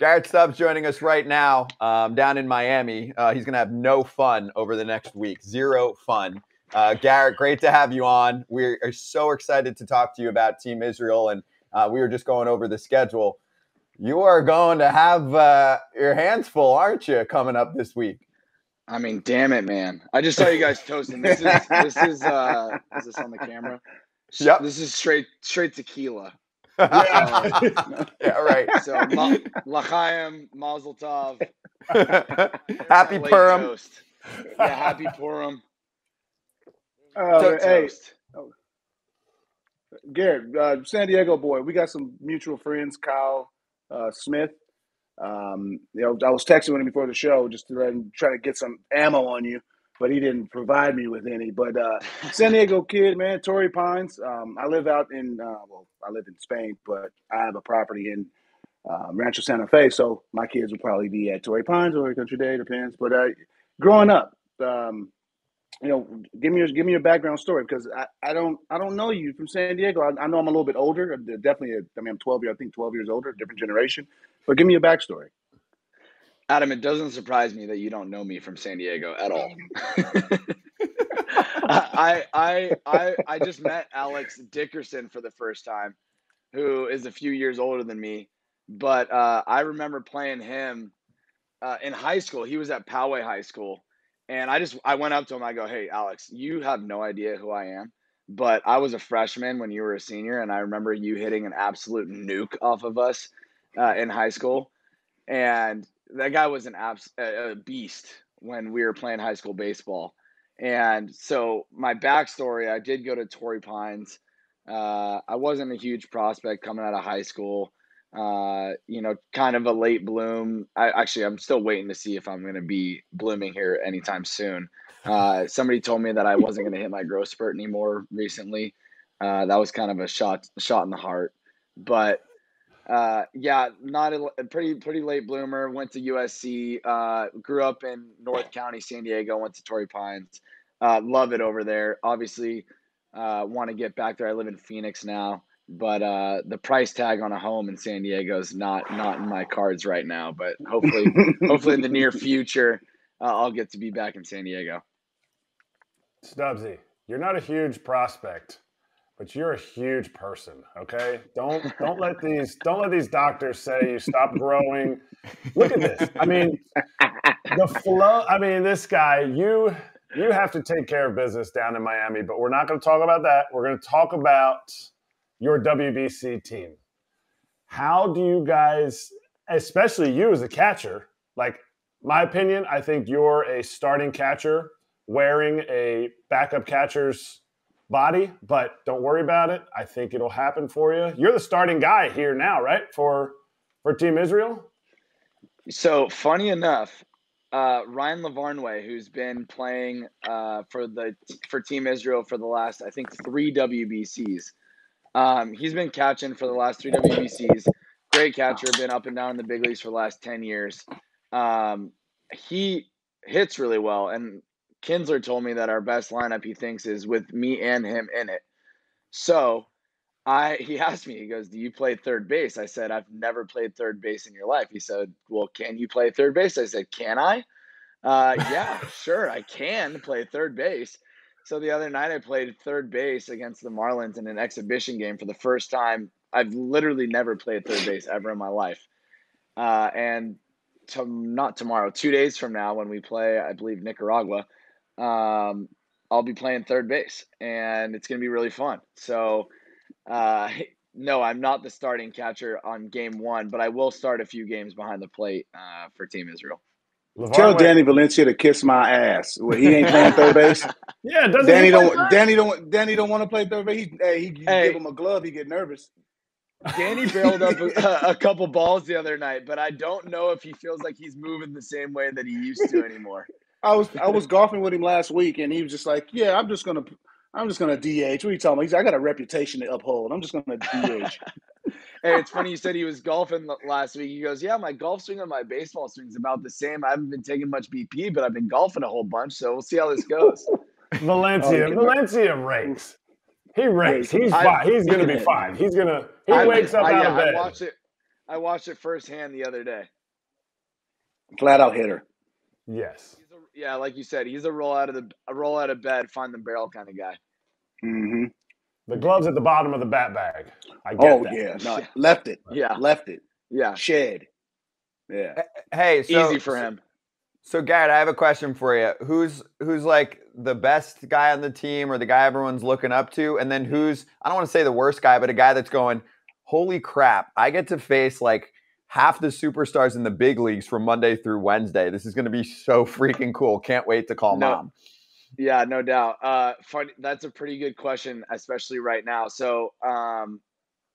Garrett Stubbs joining us right now down in Miami. He's going to have no fun over the next week. Zero fun. Garrett, great to have you on. We are so excited to talk to you about Team Israel, and we were just going over the schedule. You are going to have your hands full, aren't you, coming up this week? I mean, damn it, man. I just saw you guys toasting. This is is this on the camera? Yep. This is straight tequila. Yeah, right. So L'chaim, Mazel Tov. Happy Purim. Toast. Yeah, happy Purim. Hey, Garrett, San Diego boy, we got some mutual friends, Kyle Smith. I was texting with him before the show just to let him try to get some ammo on you, but he didn't provide me with any. But San Diego kid, man, Torrey Pines. I live out in I live in Spain, but I have a property in Rancho Santa Fe, so my kids will probably be at Torrey Pines or Country Day, depends. But growing up, give me your background story, because I don't know you from San Diego. I know I'm a little bit older, definitely. I'm 12 years older, different generation. But give me your backstory. Adam, it doesn't surprise me that you don't know me from San Diego at all. I just met Alex Dickerson for the first time, who is a few years older than me. But I remember playing him in high school. He was at Poway High School. And I went up to him. I go, "Hey, Alex, you have no idea who I am, but I was a freshman when you were a senior, and I remember you hitting an absolute nuke off of us in high school. And that guy was a beast when we were playing high school baseball. And so my backstory, I did go to Torrey Pines. I wasn't a huge prospect coming out of high school. Kind of a late bloom. I'm still waiting to see if I'm going to be blooming here anytime soon. Somebody told me that I wasn't going to hit my growth spurt anymore recently. That was kind of a shot in the heart. But not a pretty late bloomer. Went to USC. Grew up in North County, San Diego. Went to Torrey Pines. Love it over there. Obviously, want to get back there. I live in Phoenix now. But the price tag on a home in San Diego is not in my cards right now. But hopefully in the near future, I'll get to be back in San Diego. Stubbsy, you're not a huge prospect, but you're a huge person. Okay, don't let these doctors say you stop growing. Look at this. I mean, the flow. I mean, this guy. You have to take care of business down in Miami. But we're not going to talk about that. We're going to talk about your WBC team. How do you guys, especially you as a catcher, like, my opinion, I think you're a starting catcher wearing a backup catcher's body, but don't worry about it. I think it'll happen for you. You're the starting guy here now, right, for Team Israel? So funny enough, Ryan Lavarnway, who's been playing for Team Israel for the last, I think, 3 WBCs, he's been catching for the last 3 WBCs. Great catcher, been up and down in the big leagues for the last 10 years. He hits really well. And Kinsler told me that our best lineup, he thinks, is with me and him in it. So he asked me, he goes, "Do you play third base?" I said, "I've never played third base in your life." He said, "Well, can you play third base?" I said, "Can I?" Yeah, sure, I can play third base. So the other night I played third base against the Marlins in an exhibition game for the first time. I've literally never played third base ever in my life. And not tomorrow, 2 days from now when we play, I believe, Nicaragua, I'll be playing third base, and it's going to be really fun. So, no, I'm not the starting catcher on game 1, but I will start a few games behind the plate for Team Israel. Tell Danny Valencia to kiss my ass. Well, he ain't playing third base. Yeah, Danny don't want to play third base. He give him a glove, he get nervous. Danny barreled up a couple balls the other night, but I don't know if he feels like he's moving the same way that he used to anymore. I was golfing with him last week, and he was just like, "Yeah, I'm just gonna DH." What are you telling me? He's like, "I got a reputation to uphold. I'm just gonna DH." Hey, it's funny you said he was golfing last week. He goes, "Yeah, my golf swing and my baseball swing is about the same. I haven't been taking much BP, but I've been golfing a whole bunch, so we'll see how this goes." Valencia rakes. He rakes. He's fine. He's going to be fine. He wakes up out of bed. I watched it firsthand the other day. Flat out hitter. Yes. Yeah, like you said, he's a roll out of bed, find the barrel kind of guy. Mm-hmm. The glove's at the bottom of the bat bag. I get that. Yeah. No, left it. Yeah. Left it. Yeah. Shed. Yeah. Hey, so easy for him. So Garrett, I have a question for you. Who's like the best guy on the team or the guy everyone's looking up to? And then who's, I don't want to say the worst guy, but a guy that's going, holy crap, I get to face like half the superstars in the big leagues from Monday through Wednesday. This is going to be so freaking cool. Can't wait to call mom. Yeah, no doubt. Funny, that's a pretty good question, especially right now. So on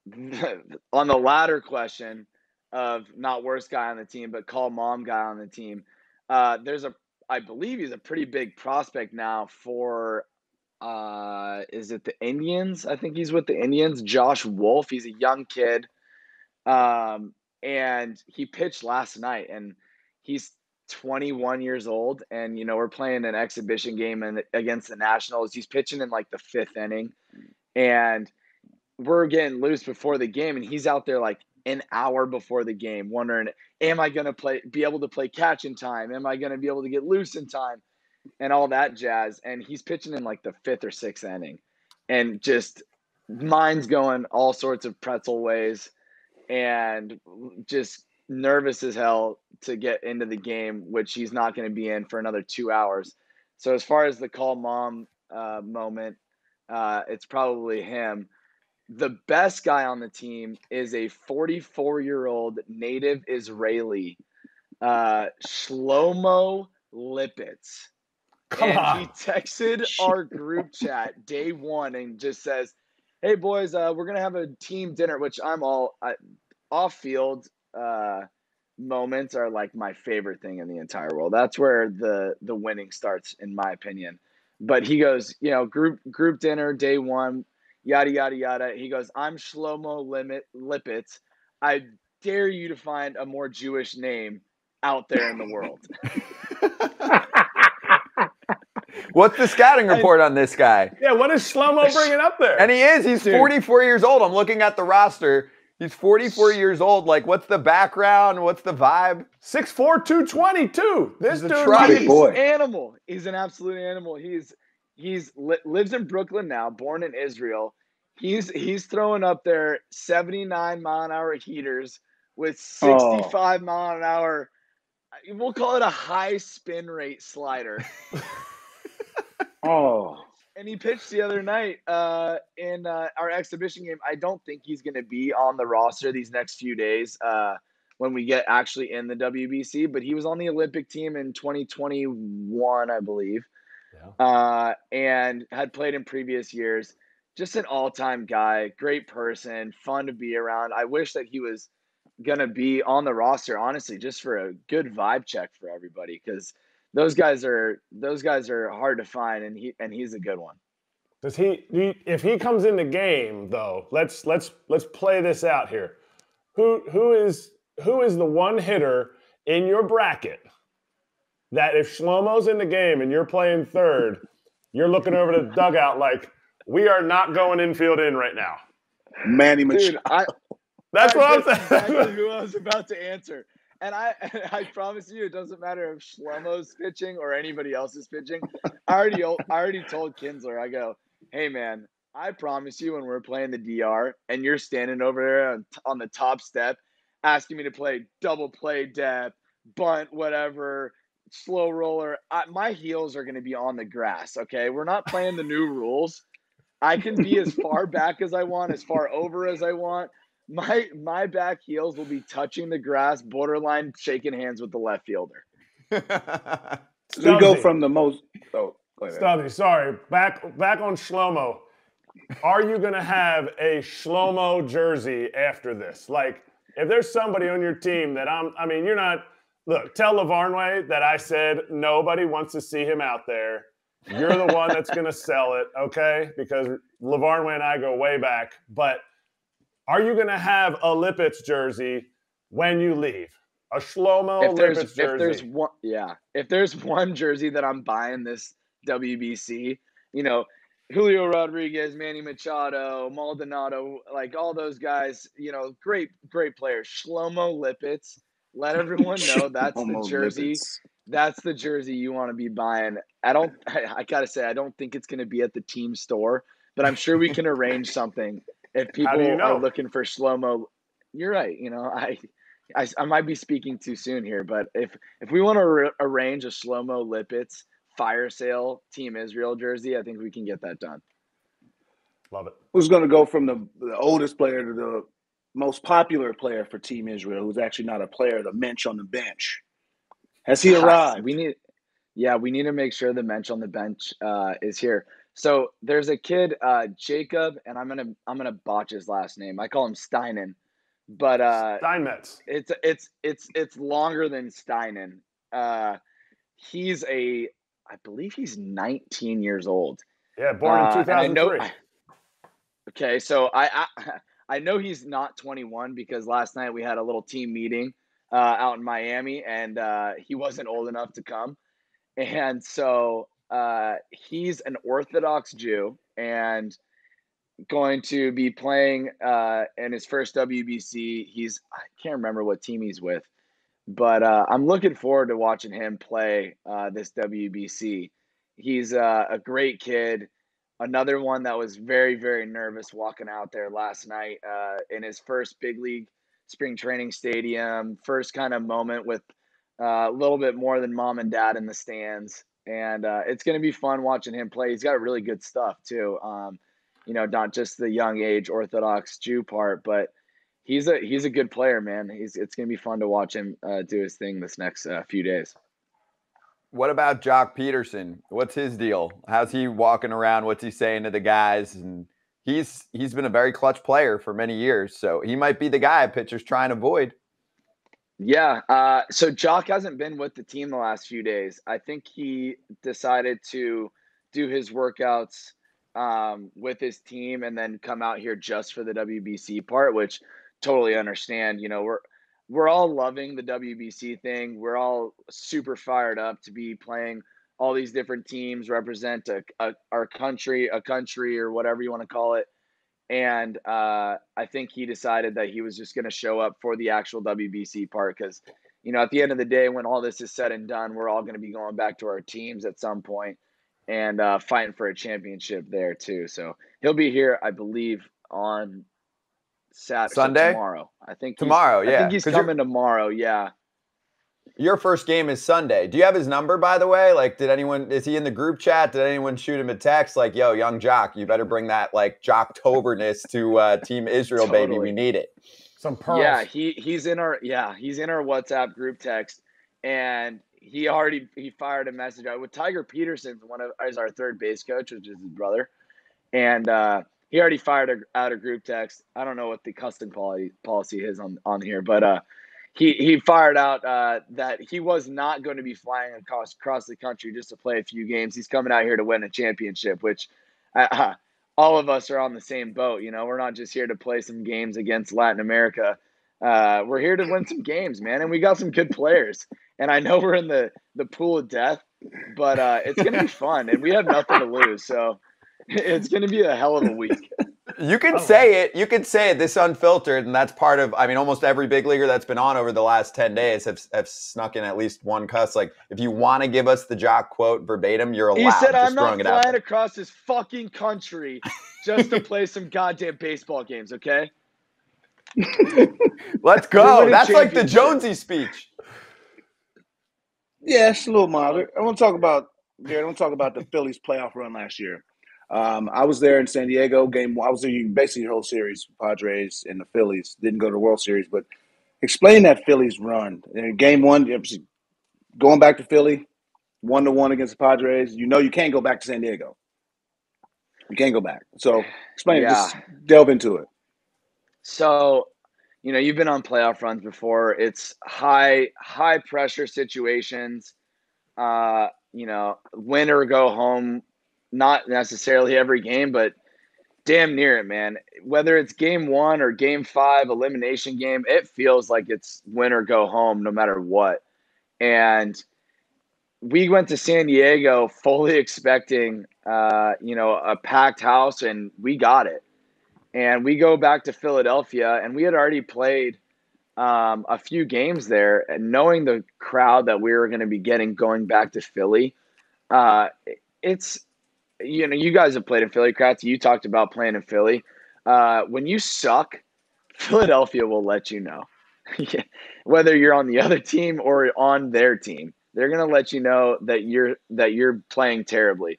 the latter question of not worst guy on the team, but call mom guy on the team, I believe he's a pretty big prospect now for, is it the Indians? I think he's with the Indians. Josh Wolf. He's a young kid. And he pitched last night, and he's 21 years old. And, we're playing an exhibition game against the Nationals. He's pitching in like the 5th inning, and we're getting loose before the game. And he's out there like an hour before the game wondering, am I going to be able to play catch in time? Am I going to be able to get loose in time? And all that jazz. And he's pitching in like the 5th or 6th inning, and just mind's going all sorts of pretzel ways, and just nervous as hell to get into the game, which he's not going to be in for another 2 hours. So as far as the call mom moment, it's probably him. The best guy on the team is a 44-year-old native Israeli, Shlomo Lipitz. Come on. He texted our group chat day one and just says, hey, boys, we're going to have a team dinner, which I'm all off-field moments are like my favorite thing in the entire world. That's where the winning starts, in my opinion. But he goes, group dinner, day one, yada, yada, yada. He goes, I'm Shlomo Lipitz. I dare you to find a more Jewish name out there in the world. What's the scouting report on this guy? Yeah, what is Shlomo bringing up there? And he's 44 years old. I'm looking at the roster. He's 44 years old. Like, what's the background? What's the vibe? 6'4", 222. This dude big boy. Animal. He's an absolute animal. He's lives in Brooklyn now, born in Israel. He's throwing up there 79 mile an hour heaters with 65 mile an hour. We'll call it a high spin rate slider. And he pitched the other night in our exhibition game. I don't think he's going to be on the roster these next few days when we get actually in the WBC, but he was on the Olympic team in 2021, I believe, and had played in previous years. Just an all-time guy, great person, fun to be around. I wish that he was going to be on the roster, honestly, just for a good vibe check for everybody, because those guys are hard to find, and he's a good one. Does he if he comes in the game though? Let's play this out here. Who is the one hitter in your bracket that if Shlomo's in the game and you're playing third, you're looking over the dugout like, we are not going infield in right now? Manny Machado. Dude, that's what I'm saying. Exactly who I was about to answer. And I promise you, it doesn't matter if Shlomo's pitching or anybody else is pitching. I already told Kinsler, I go, hey man, I promise you, when we're playing the DR and you're standing over there on the top step, asking me to play double play depth, bunt, whatever, slow roller, my heels are going to be on the grass. Okay, we're not playing the new rules. I can be as far back as I want, as far over as I want. My back heels will be touching the grass, borderline shaking hands with the left fielder. We go from the most. Stubbs, sorry. Back on Shlomo. Are you going to have a Shlomo jersey after this? Like, if there's somebody on your team that you're not. Look, tell Lavarnway that I said nobody wants to see him out there. You're the one that's going to sell it, okay? Because Lavarnway and I go way back. But are you going to have a Lipitz jersey when you leave? A Shlomo Lipitz jersey? If there's one jersey that I'm buying this WBC, Julio Rodriguez, Manny Machado, Maldonado, like all those guys, great players. Shlomo Lippitz, let everyone know that's the Homo jersey. lipids. That's the jersey you want to be buying. I gotta say, I don't think it's going to be at the team store, but I'm sure we can arrange something if How do you people are know? looking for Shlomo. You're right. I might be speaking too soon here, but if we want to arrange a Shlomo Lippitz fire sale Team Israel jersey, I think we can get that done. Love it. Who's going to go from the oldest player to the most popular player for Team Israel, who's actually not a player, the mensch on the bench? Has he arrived? We need to make sure the mensch on the bench is here. So there's a kid, Jacob, and I'm gonna botch his last name. I call him Steinen, but Steinmetz. it's longer than Steinen. I believe he's 19 years old. Yeah, born in 2003. Okay, so I know he's not 21 because last night we had a little team meeting out in Miami, and he wasn't old enough to come. And so he's an Orthodox Jew and going to be playing in his first WBC. I can't remember what team he's with, but I'm looking forward to watching him play this WBC. He's a great kid. Another one that was very, very nervous walking out there last night in his first big league spring training stadium. First kind of moment with a little bit more than mom and dad in the stands. And it's going to be fun watching him play. He's got really good stuff too. Not just the young age Orthodox Jew part, but he's a good player, man. It's going to be fun to watch him do his thing this next few days. What about Jock Peterson? What's his deal? How's he walking around? What's he saying to the guys? And he's been a very clutch player for many years, so he might be the guy pitchers trying to avoid. Yeah. So Jock hasn't been with the team the last few days. I think he decided to do his workouts with his team and then come out here just for the WBC part, which totally understand. We're all loving the WBC thing. We're all super fired up to be playing all these different teams, represent our country, or whatever you want to call it. And I think he decided that he was just going to show up for the actual WBC part because, at the end of the day, when all this is said and done, we're all going to be going back to our teams at some point and fighting for a championship there too. So he'll be here, I believe, on Saturday, Sunday, tomorrow. I think tomorrow. I think he's coming tomorrow. Yeah. Your first game is Sunday. Do you have his number, by the way? Like, is he in the group chat? Did anyone shoot him a text? Like, yo, young Jock, you better bring that, like, Jocktoberness to Team Israel, Totally. baby. We need it. Some pearls. Yeah, he's in our WhatsApp group text, and he fired a message out with Tiger Peterson, is our third base coach, which is his brother, and he already fired out a group text. I don't know what the custom policy is on here, but he fired out that he was not going to be flying across the country just to play a few games. He's coming out here to win a championship, which all of us are on the same boat. We're not just here to play some games against Latin America. We're here to win some games, man. And we got some good players. And I know we're in the pool of death, but it's going to be fun. And we have nothing to lose. So it's going to be a hell of a week. You can say it. You can say it this unfiltered, and that's part of. I mean, almost every big leaguer that's been on over the last 10 days have snuck in at least one cuss. Like, if you want to give us the Jock quote verbatim, you're allowed. He said, Just "I'm not flying out across this fucking country just to play some goddamn baseball games." Okay. Let's go. That's like the Jonesy speech. Yeah, it's a little milder. I want to talk about the Phillies playoff run last year. I was there in San Diego. I was there basically the whole series, Padres and the Phillies. Didn't go to the World Series, but explain that Phillies run. In game one, going back to Philly, 1-1 against the Padres. You can't go back to San Diego. You can't go back. So explain it. Just delve into it. So, you've been on playoff runs before. It's high pressure situations. Win or go home. Not necessarily every game, but damn near it, man. Whether it's game 1 or game 5, elimination game, it feels like it's win or go home no matter what. And we went to San Diego fully expecting, a packed house, and we got it. And we go back to Philadelphia, and we had already played a few games there, and knowing the crowd that we were going to be getting going back to Philly, it's, you guys have played in Philly, Kratzy. You talked about playing in Philly. When you suck, Philadelphia will let you know. Whether you're on the other team or on their team, they're going to let you know that you're playing terribly.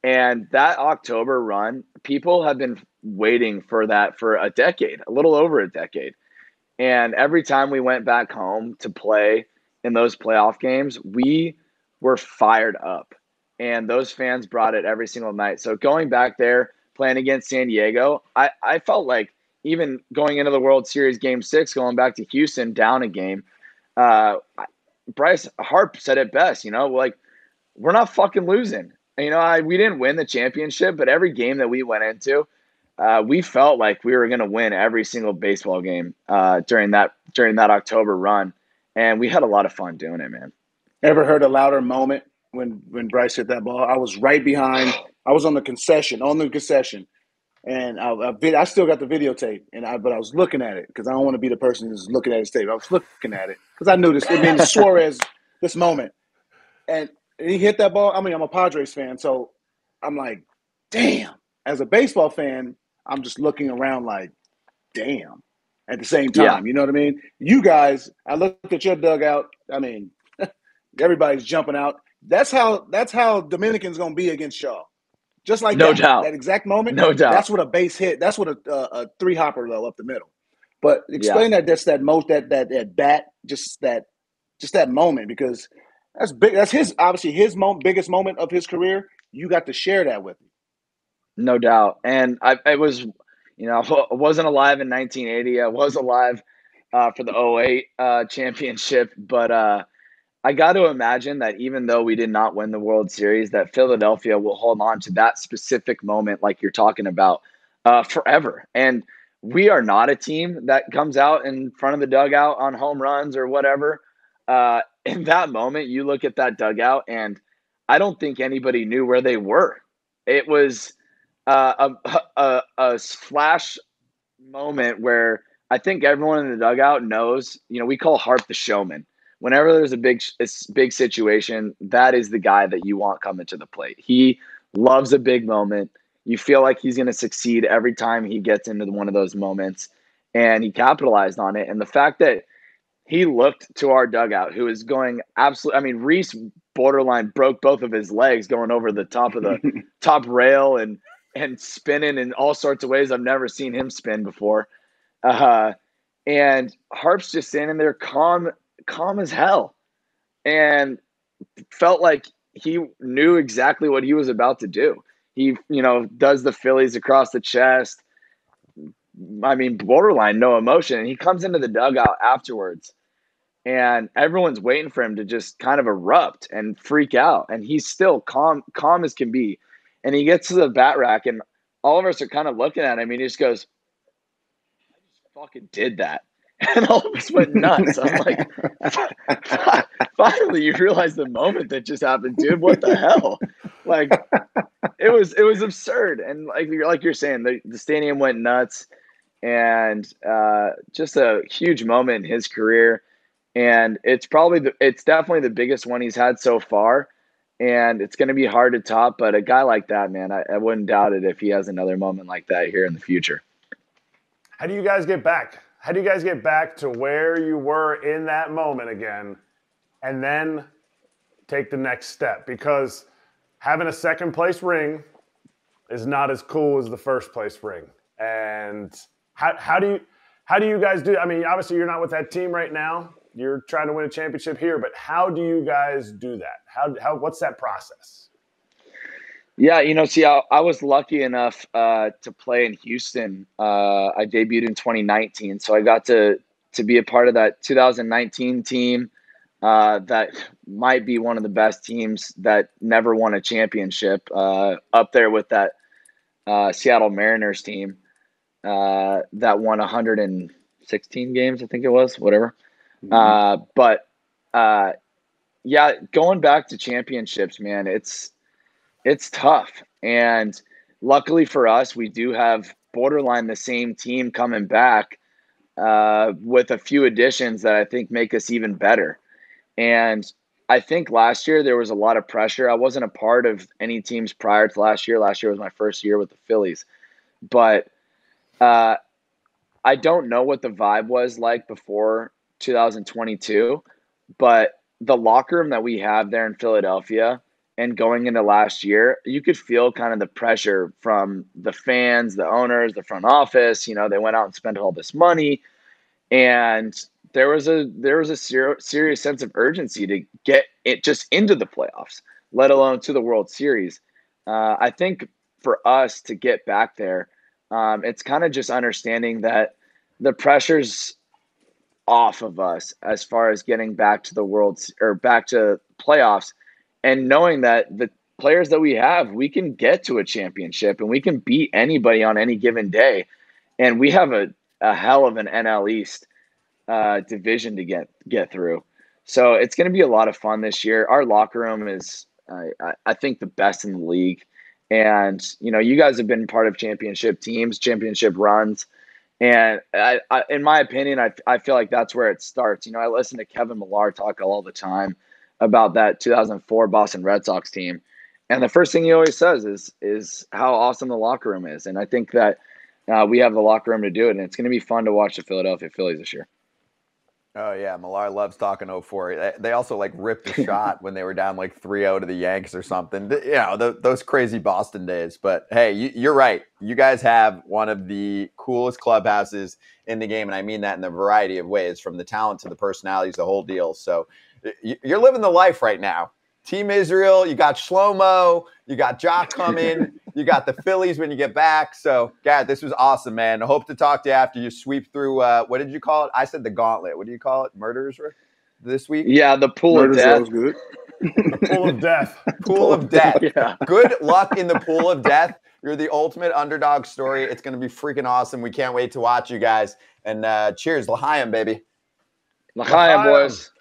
And that October run, people have been waiting for that for a decade, a little over a decade. And every time we went back home to play in those playoff games, we were fired up. And those fans brought it every single night. So going back there, playing against San Diego, I felt like even going into the World Series Game 6, going back to Houston, down a game, Bryce Harper said it best, like, we're not fucking losing. We didn't win the championship, but every game that we went into, we felt like we were going to win every single baseball game during that October run, and we had a lot of fun doing it, man. Ever heard a louder moment when Bryce hit that ball? I was right behind. I was on the concession, and I still got the videotape, but I was looking at it because I don't want to be the person who's looking at his tape. I was looking at it because I knew this. It means Suarez this moment, and he hit that ball. I mean, I'm a Padres fan, so I'm like, damn. As a baseball fan, I'm just looking around like, damn. At the same time, You know what I mean? You guys, I looked at your dugout. I mean, everybody's jumping out. That's how Dominican's gonna be against y'all. Just like No that. doubt. That exact moment. No doubt. That's what a base hit. That's what a three hopper though up the middle. But explain that that bat, just that moment, because that's big. That's his biggest moment of his career. You got to share that with him. No doubt. And I was, I wasn't alive in 1980. I was alive for the 08 championship, but I got to imagine that even though we did not win the World Series, that Philadelphia will hold on to that specific moment like you're talking about forever. And we are not a team that comes out in front of the dugout on home runs or whatever. In that moment, you look at that dugout, and I don't think anybody knew where they were. It was a flash moment where I think everyone in the dugout knows, we call Harp the showman. Whenever there's a big situation, that is the guy that you want coming to the plate. He loves a big moment. You feel like he's going to succeed every time he gets into one of those moments, and he capitalized on it. And the fact that he looked to our dugout, who is going absolutely, I mean, Reese borderline broke both of his legs going over the top of the top rail and spinning in all sorts of ways I've never seen him spin before. And Harp's just standing there calm as hell, and felt like he knew exactly what he was about to do. He, does the Phillies across the chest. I mean, borderline no emotion. And he comes into the dugout afterwards, and everyone's waiting for him to just kind of erupt and freak out. And he's still calm as can be. And he gets to the bat rack, and all of us are kind of looking at him. And he just goes, I just fucking did that. And all of us went nuts. I'm like, finally, you realize the moment that just happened, dude. What the hell? Like, it was absurd. And like you're saying, the stadium went nuts, and just a huge moment in his career. And it's definitely the biggest one he's had so far. And it's going to be hard to top. But a guy like that, man, I wouldn't doubt it if he has another moment like that here in the future. How do you guys get back? How do you guys get back to where you were in that moment again, and then take the next step? Because having a second place ring is not as cool as the first place ring. And how do you guys do? I mean, obviously you're not with that team right now. You're trying to win a championship here, but how do you guys do that? What's that process? Yeah, see, I was lucky enough to play in Houston. I debuted in 2019, so I got to be a part of that 2019 team that might be one of the best teams that never won a championship, up there with that Seattle Mariners team that won 116 games, I think it was, whatever. But yeah, going back to championships, man, it's tough. And luckily for us, we do have borderline the same team coming back with a few additions that I think make us even better. And I think last year there was a lot of pressure. I wasn't a part of any teams prior to last year. Last year was my first year with the Phillies. But I don't know what the vibe was like before 2022, but the locker room that we have there in Philadelphia and going into last year, you could feel kind of the pressure from the fans, the owners, the front office. You know, they went out and spent all this money, and there was a serious sense of urgency to get it just into the playoffs, let alone to the World Series. I think for us to get back there, it's kind of just understanding that the pressure's off of us as far as getting back to the back to playoffs, and knowing that the players that we have, we can get to a championship and we can beat anybody on any given day. And we have a hell of an NL East division to get through. So it's going to be a lot of fun this year. Our locker room is, I think, the best in the league. And, you know, you guys have been part of championship teams, championship runs. And in my opinion, I feel like that's where it starts. You know, I listen to Kevin Millar talk all the time about that 2004 Boston Red Sox team. And the first thing he always says is how awesome the locker room is. And I think that we have the locker room to do it. And it's going to be fun to watch the Philadelphia Phillies this year. Oh, yeah. Millar loves talking 04. They also, like, ripped a shot when they were down, like, 3-0 to the Yanks or something. You know, those crazy Boston days. But, hey, you're right. You guys have one of the coolest clubhouses in the game, and I mean that in a variety of ways, from the talent to the personalities, the whole deal. So you're living the life right now. Team Israel, you got Shlomo, you got Jock coming, you got the Phillies when you get back. So, Garrett, this was awesome, man. I hope to talk to you after you sweep through, what did you call it? I said the gauntlet. What do you call it? Murderers this week? Yeah, the pool of death. Good. The pool of death. Pool of death. Yeah. Good luck in the pool of death. You're the ultimate underdog story. It's going to be freaking awesome. We can't wait to watch you guys. And cheers. L'chaim, baby. L'chaim, boys.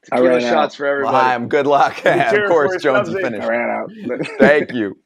Tequila shots for everybody. L'chaim. Good luck. Of course, Jones is finished. I ran out. Thank you.